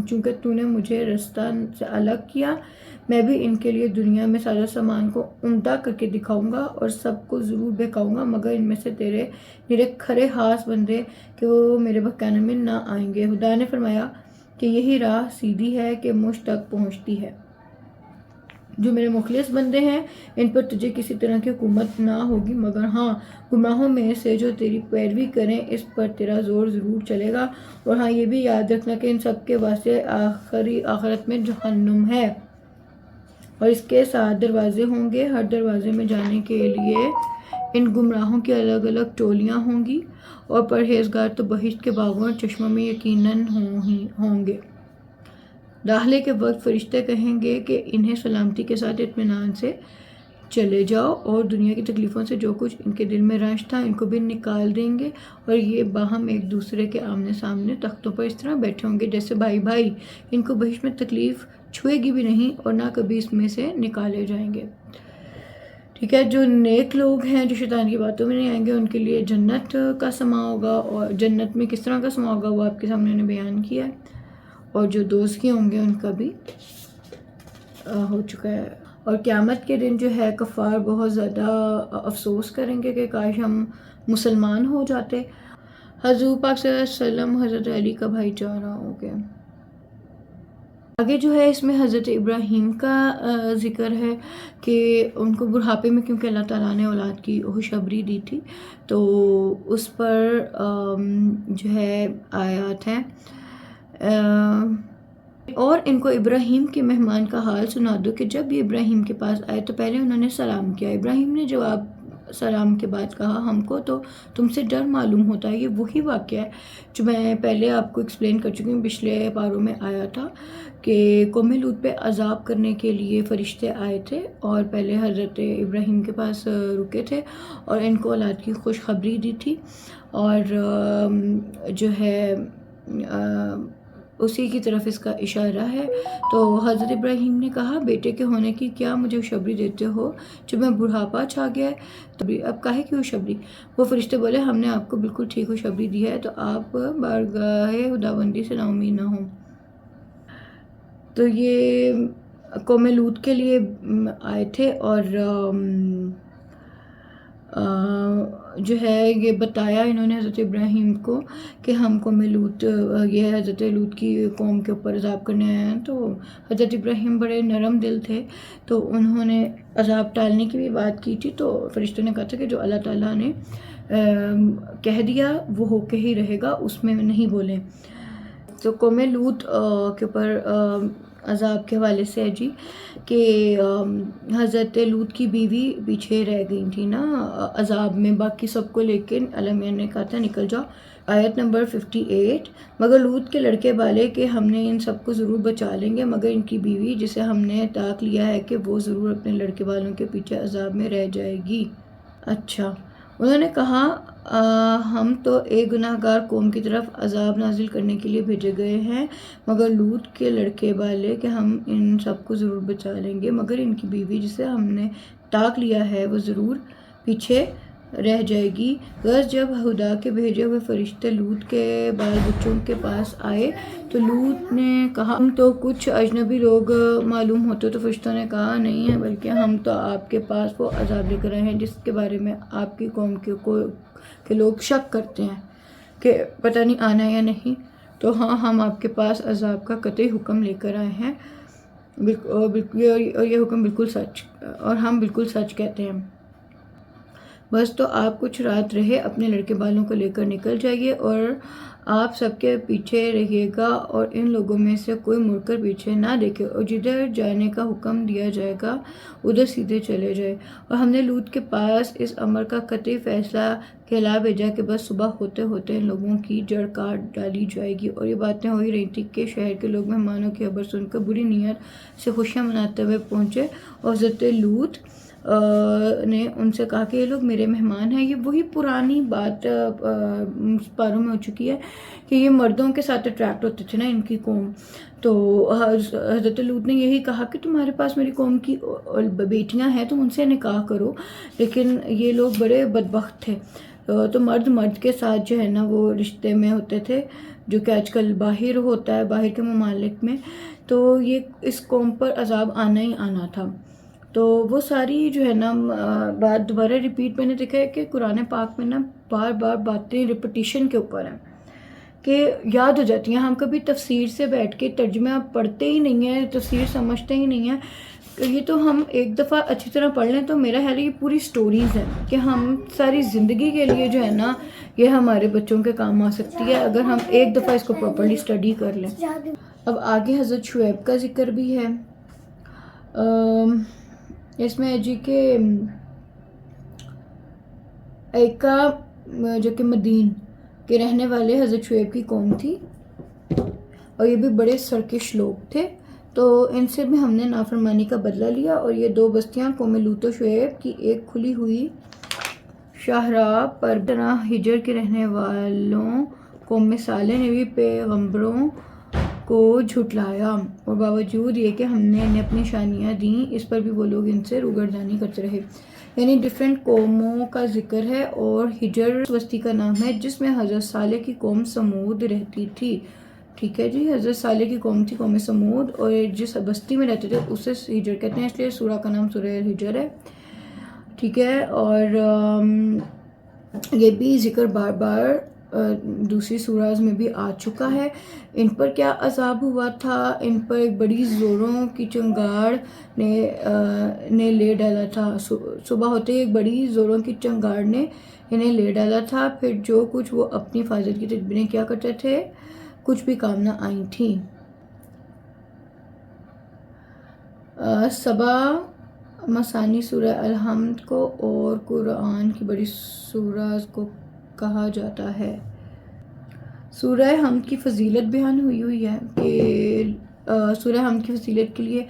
چونکہ تو نے مجھے رستہ سے الگ کیا، میں بھی ان کے لیے دنیا میں سارا سامان کو عمدہ کر کے دکھاؤں گا اور سب کو ضرور بہکاؤں گا، مگر ان میں سے میرے کھرے خاص بندے کہ وہ میرے بہکانے میں نہ آئیں گے۔ خدا نے فرمایا کہ یہی راہ سیدھی ہے کہ مجھ تک پہنچتی ہے۔ جو میرے مخلص بندے ہیں ان پر تجھے کسی طرح کی حکومت نہ ہوگی، مگر ہاں گمراہوں میں سے جو تیری پیروی کریں اس پر تیرا زور ضرور چلے گا، اور ہاں یہ بھی یاد رکھنا کہ ان سب کے واسطے آخرت میں جہنم ہے اور اس کے 7 دروازے ہوں گے، ہر دروازے میں جانے کے لیے ان گمراہوں کی الگ الگ ٹولیاں ہوں گی، اور پرہیزگار تو بہشت کے باغوں اور چشموں میں یقیناً ہوں گے۔ داخلے کے وقت فرشتے کہیں گے کہ انہیں سلامتی کے ساتھ اطمینان سے چلے جاؤ، اور دنیا کی تکلیفوں سے جو کچھ ان کے دل میں رنج تھا ان کو بھی نکال دیں گے، اور یہ باہم ایک دوسرے کے آمنے سامنے تختوں پر اس طرح بیٹھے ہوں گے جیسے بھائی بھائی۔ ان کو بہشت میں تکلیف چھوئے گی بھی نہیں اور نہ کبھی اس میں سے نکالے جائیں گے۔ ٹھیک ہے، جو نیک لوگ ہیں جو شیطان کی باتوں میں نہیں آئیں گے ان کے لیے جنت کا سما ہوگا، اور جنت میں کس طرح کا سما ہوگا وہ آپ کے سامنے نے بیان کیا ہے، اور جو دوزخی ہوں گے ان کا بھی ہو چکا ہے۔ اور قیامت کے دن جو ہے کفار بہت زیادہ افسوس کریں گے کہ کاش ہم مسلمان ہو جاتے۔ حضور پاک صلی اللہ علیہ وسلم حضرت علی کا بھائی چارہ ہو گیا۔ آگے جو ہے اس میں حضرت ابراہیم کا ذکر ہے کہ ان کو بڑھاپے میں کیونکہ اللہ تعالیٰ نے اولاد کی خوشخبری دی تھی تو اس پر جو ہے آیات ہیں، اور ان کو ابراہیم کے مہمان کا حال سنا دو کہ جب یہ ابراہیم کے پاس آئے تو پہلے انہوں نے سلام کیا۔ ابراہیم نے جواب سلام کے بعد کہا ہم کو تو تم سے ڈر معلوم ہوتا ہے۔ یہ وہی واقعہ ہے جو میں پہلے آپ کو ایکسپلین کر چکی ہوں، پچھلے پاروں میں آیا تھا کہ قوم لوط پہ عذاب کرنے کے لیے فرشتے آئے تھے اور پہلے حضرت ابراہیم کے پاس رکے تھے اور ان کو اولاد کی خوشخبری دی تھی، اور جو ہے اسی کی طرف اس کا اشارہ ہے۔ تو حضرت ابراہیم نے کہا بیٹے کے ہونے کی کیا مجھے خوشخبری دیتے ہو جب میں بڑھاپا چھا گیا ہے، تو اب کاہے کی خوشخبری؟ وہ فرشتے بولے ہم نے آپ کو بالکل ٹھیک خوشخبری دی ہے، تو آپ بارگاہ خداوندی سے نا امید نہ ہوں۔ تو یہ قوم لوط کے لیے آئے تھے، اور جو ہے یہ بتایا انہوں نے حضرت ابراہیم کو کہ ہم قوم لوط، یہ حضرت لوط کی قوم کے اوپر عذاب کرنے آئے ہیں۔ تو حضرت ابراہیم بڑے نرم دل تھے تو انہوں نے عذاب ٹالنے کی بھی بات کی تھی، تو فرشتوں نے کہا تھا کہ جو اللہ تعالیٰ نے کہہ دیا وہ ہو کے ہی رہے گا، اس میں نہیں بولیں۔ تو قوم لوط کے اوپر عذاب کے حوالے سے ہے جی کہ حضرت لوط کی بیوی پیچھے رہ گئی تھی نا عذاب میں، باقی سب کو لے کے اللہ میاں نے کہا تھا نکل جاؤ۔ آیت نمبر 58 مگر لوط کے لڑکے والے کہ ہم نے ان سب کو ضرور بچا لیں گے، مگر ان کی بیوی جسے ہم نے طاق لیا ہے کہ وہ ضرور اپنے لڑکے والوں کے پیچھے عذاب میں رہ جائے گی۔ اچھا، انہوں نے کہا ہم تو ایک گناہ گار قوم کی طرف عذاب نازل کرنے کے لیے بھیجے گئے ہیں، مگر لوط کے لڑکے والے کہ ہم ان سب کو ضرور بچا لیں گے، مگر ان کی بیوی جسے ہم نے طاق لیا ہے وہ ضرور پیچھے رہ جائے گی۔ غرض جب خدا کے بھیجے ہوئے فرشتے لوط کے بال بچوں کے پاس آئے تو لوط نے کہا ہم تو کچھ اجنبی لوگ معلوم ہوتے، تو فرشتوں نے کہا نہیں ہے بلکہ ہم تو آپ کے پاس وہ عذاب لے کر آئے ہیں جس کے بارے میں آپ کی قوم کے لوگ شک کرتے ہیں کہ پتہ نہیں آنا یا نہیں، تو ہاں ہم آپ کے پاس عذاب کا قطعی حکم لے کر آئے ہیں، اور یہ حکم بالکل سچ، اور ہم بالکل سچ کہتے ہیں۔ بس تو آپ کچھ رات رہے اپنے لڑکے والوں کو لے کر نکل جائیے اور آپ سب کے پیچھے رہیے گا، اور ان لوگوں میں سے کوئی مڑ کر پیچھے نہ دیکھے، اور جدھر جانے کا حکم دیا جائے گا ادھر سیدھے چلے جائے۔ اور ہم نے لوط کے پاس اس امر کا قطعی فیصلہ کہلا بھیجا کہ بس صبح ہوتے ہوتے ان لوگوں کی جڑ کاٹ ڈالی جائے گی۔ اور یہ باتیں ہو ہی رہی تھی کہ شہر کے لوگ مہمانوں کی خبر سن کر بری نیت سے خوشیاں مناتے ہوئے پہنچے، اور حضرت لوط نے ان سے کہا کہ یہ لوگ میرے مہمان ہیں۔ یہ وہی پرانی بات پاروں میں ہو چکی ہے کہ یہ مردوں کے ساتھ اٹریکٹ ہوتے تھے نا ان کی قوم، تو حضرت لوط نے یہی کہا کہ تمہارے پاس میری قوم کی بیٹیاں ہیں تم ان سے نکاح کرو، لیکن یہ لوگ بڑے بدبخت تھے، تو مرد کے ساتھ جو ہے نا وہ رشتے میں ہوتے تھے، جو کہ آج کل باہر ہوتا ہے، باہر کے ممالک میں، تو یہ اس قوم پر عذاب آنا ہی آنا تھا۔ تو وہ ساری جو ہے نا بات دوبارہ ریپیٹ میں نے دیکھا ہے کہ قرآن پاک میں نا بار بار باتیں ریپیٹیشن کے اوپر ہیں کہ یاد ہو جاتی ہیں۔ ہم کبھی تفسیر سے بیٹھ کے ترجمہ پڑھتے ہی نہیں ہیں، تفسیر سمجھتے ہی نہیں ہیں، یہ تو ہم ایک دفعہ اچھی طرح پڑھ لیں تو میرا خیال ہے یہ پوری سٹوریز ہیں کہ ہم ساری زندگی کے لیے جو ہے نا یہ ہمارے بچوں کے کام آ سکتی ہے اگر ہم ایک دفعہ اس کو پراپرلی اسٹڈی کر لیں۔ اب آگے حضرت شعیب کا ذکر بھی ہے، اس میں جی کہ ایکا جو کہ مدین کے رہنے والے حضرت شعیب کی قوم تھی، اور یہ بھی بڑے سرکش لوگ تھے، تو ان سے بھی ہم نے نافرمانی کا بدلہ لیا، اور یہ دو بستیاں قوم لوط و شعیب کی ایک کھلی ہوئی شاہراہ پر طرح ہجر کے رہنے والوں قوم صالح نے بھی پیغمبروں کو جھٹلایا، اور باوجود یہ کہ ہم نے انہیں اپنی نشانیاں دیں اس پر بھی وہ لوگ ان سے روگردانی کرتے رہے۔ یعنی ڈیفرنٹ قوموں کا ذکر ہے، اور ہجر بستی کا نام ہے جس میں حضرت صالح کی قوم سمود رہتی تھی۔ ٹھیک ہے جی، حضرت صالح کی قوم تھی قوم سمود، اور جس بستی میں رہتے تھے اسے ہجر کہتے ہیں، اس لیے سورہ کا نام سورہ ہجر ہے۔ ٹھیک ہے، اور یہ بھی ذکر بار بار دوسری سوراز میں بھی آ چکا ہے۔ ان پر کیا عذاب ہوا تھا؟ ان پر ایک بڑی زوروں کی چنگاڑ نے لے ڈالا تھا، صبح ہوتے ہی ایک بڑی زوروں کی چنگاڑ نے انہیں لے ڈالا تھا، پھر جو کچھ وہ اپنی حفاظت کی تدبیریں کیا کرتے تھے کچھ بھی کام نہ آئی تھیں۔ سبا مثانی سورہ الحمد کو اور قرآن کی بڑی سوراز کو کہا جاتا ہے۔ سورہ حمد کی فضیلت بیان ہوئی ہے کہ سورہ حمد کی فضیلت کے لیے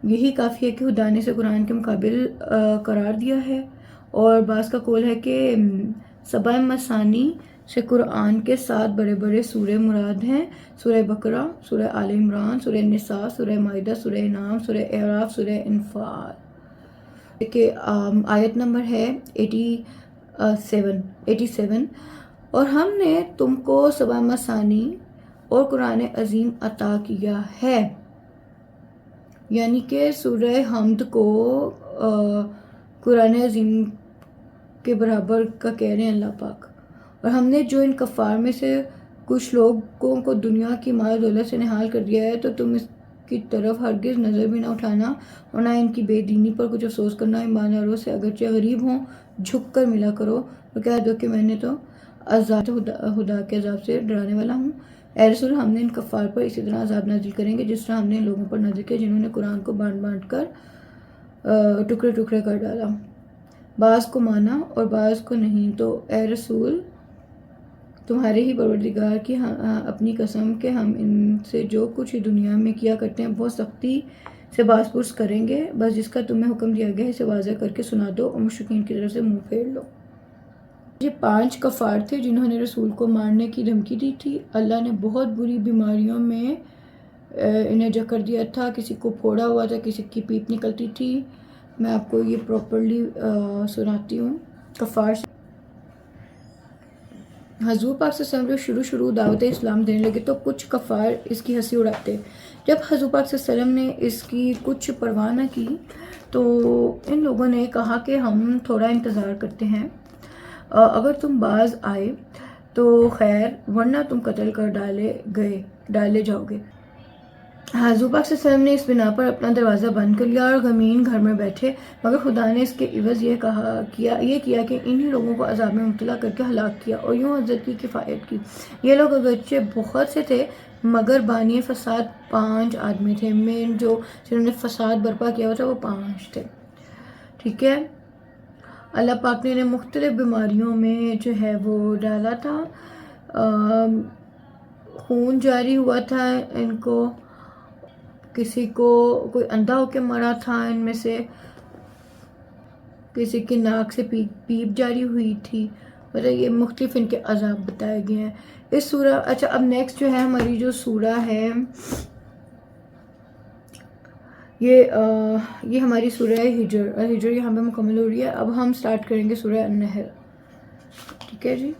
یہی کافی ہے کہ خدا نے اسے قرآن کے مقابل قرار دیا ہے، اور بعض کا قول ہے کہ سبع مثانی سے قرآن کے 7 بڑے بڑے سورے مراد ہیں: سورہ بقرہ، سورہ آل عمران، سورہ نساء، سورہ مائدہ، سورہ انعام، سورہ اعراف، سورہ انفال، کہ آیت نمبر ہے 87۔ اور ہم نے تم کو سبع مثانی اور قرآن عظیم عطا کیا ہے، یعنی کہ سورہ حمد کو قرآن عظیم کے برابر کا کہہ رہے ہیں اللہ پاک۔ اور ہم نے جو ان کفار میں سے کچھ لوگوں کو دنیا کی مال دولت سے نحال کر دیا ہے، تو تم اس کی طرف ہرگز نظر بھی نہ اٹھانا، اور نہ ان کی بے دینی پر کچھ افسوس کرنا۔ ایمان والوں سے اگرچہ غریب ہوں جھک کر ملا کرو، اور کہہ دو کہ میں نے تو خدا کے عذاب سے ڈرانے والا ہوں۔ اے رسول، ہم نے ان کفار پر اسی طرح عذاب نازل کریں گے جس طرح ہم نے ان لوگوں پر نازل کیا جنہوں نے قرآن کو بانٹ بانٹ کر ٹکڑے ٹکڑے کر ڈالا، بعض کو مانا اور بعض کو نہیں۔ تو اے رسول، تمہارے ہی پروردگار کی اپنی قسم کہ ہم ان سے جو کچھ دنیا میں کیا کرتے ہیں بہت سختی سے باز پرس کریں گے، بس جس کا تمہیں حکم دیا گیا ہے اسے واضح کر کے سنا دو اور مشرکین کی طرف سے منہ پھیر لو۔ یہ 5 کفار تھے جنہوں نے رسول کو مارنے کی دھمکی دی تھی۔ اللہ نے بہت بری بیماریوں میں انہیں جکڑ دیا تھا، کسی کو پھوڑا ہوا تھا، کسی کی پیپ نکلتی تھی۔ میں آپ کو یہ پراپرلی سناتی ہوں کفار سے۔ حضور پاک صلی اللہ علیہ وسلم شروع دعوت اسلام دینے لگے تو کچھ کفار اس کی ہنسی اڑاتے۔ جب حضور پاک صلی اللہ علیہ وسلم نے اس کی کچھ پرواہ نہ کی تو ان لوگوں نے کہا کہ ہم تھوڑا انتظار کرتے ہیں، اگر تم باز آئے تو خیر، ورنہ تم قتل کر ڈالے جاؤ گے۔ حضور پاک صلی اللہ علیہ وسلم نے اس بنا پر اپنا دروازہ بند کر لیا اور غمگین گھر میں بیٹھے، مگر خدا نے اس کے عوض یہ کیا کہ انہی لوگوں کو عذاب میں مبتلا کر کے ہلاک کیا اور یوں حضرت کی کفایت کی۔ یہ لوگ اگرچہ بہت سے تھے مگر بانی فساد 5 آدمی تھے، مین جنہوں نے فساد برپا کیا ہوا تھا وہ 5 تھے۔ ٹھیک ہے، اللہ پاک نے انہیں مختلف بیماریوں میں جو ہے وہ ڈالا تھا، خون جاری ہوا تھا ان کو، کسی کو کوئی اندھا ہو کے مرا تھا، ان میں سے کسی کی ناک سے پیپ جاری ہوئی تھی، مطلب یہ مختلف ان کے عذاب بتائے گئے ہیں اس سورہ۔ اچھا، اب نیکسٹ جو ہے ہماری جو سورہ ہے یہ ہماری سورہ ہجر یہاں پہ مکمل ہو رہی ہے۔ اب ہم سٹارٹ کریں گے سورہ النحل۔ ٹھیک ہے جی۔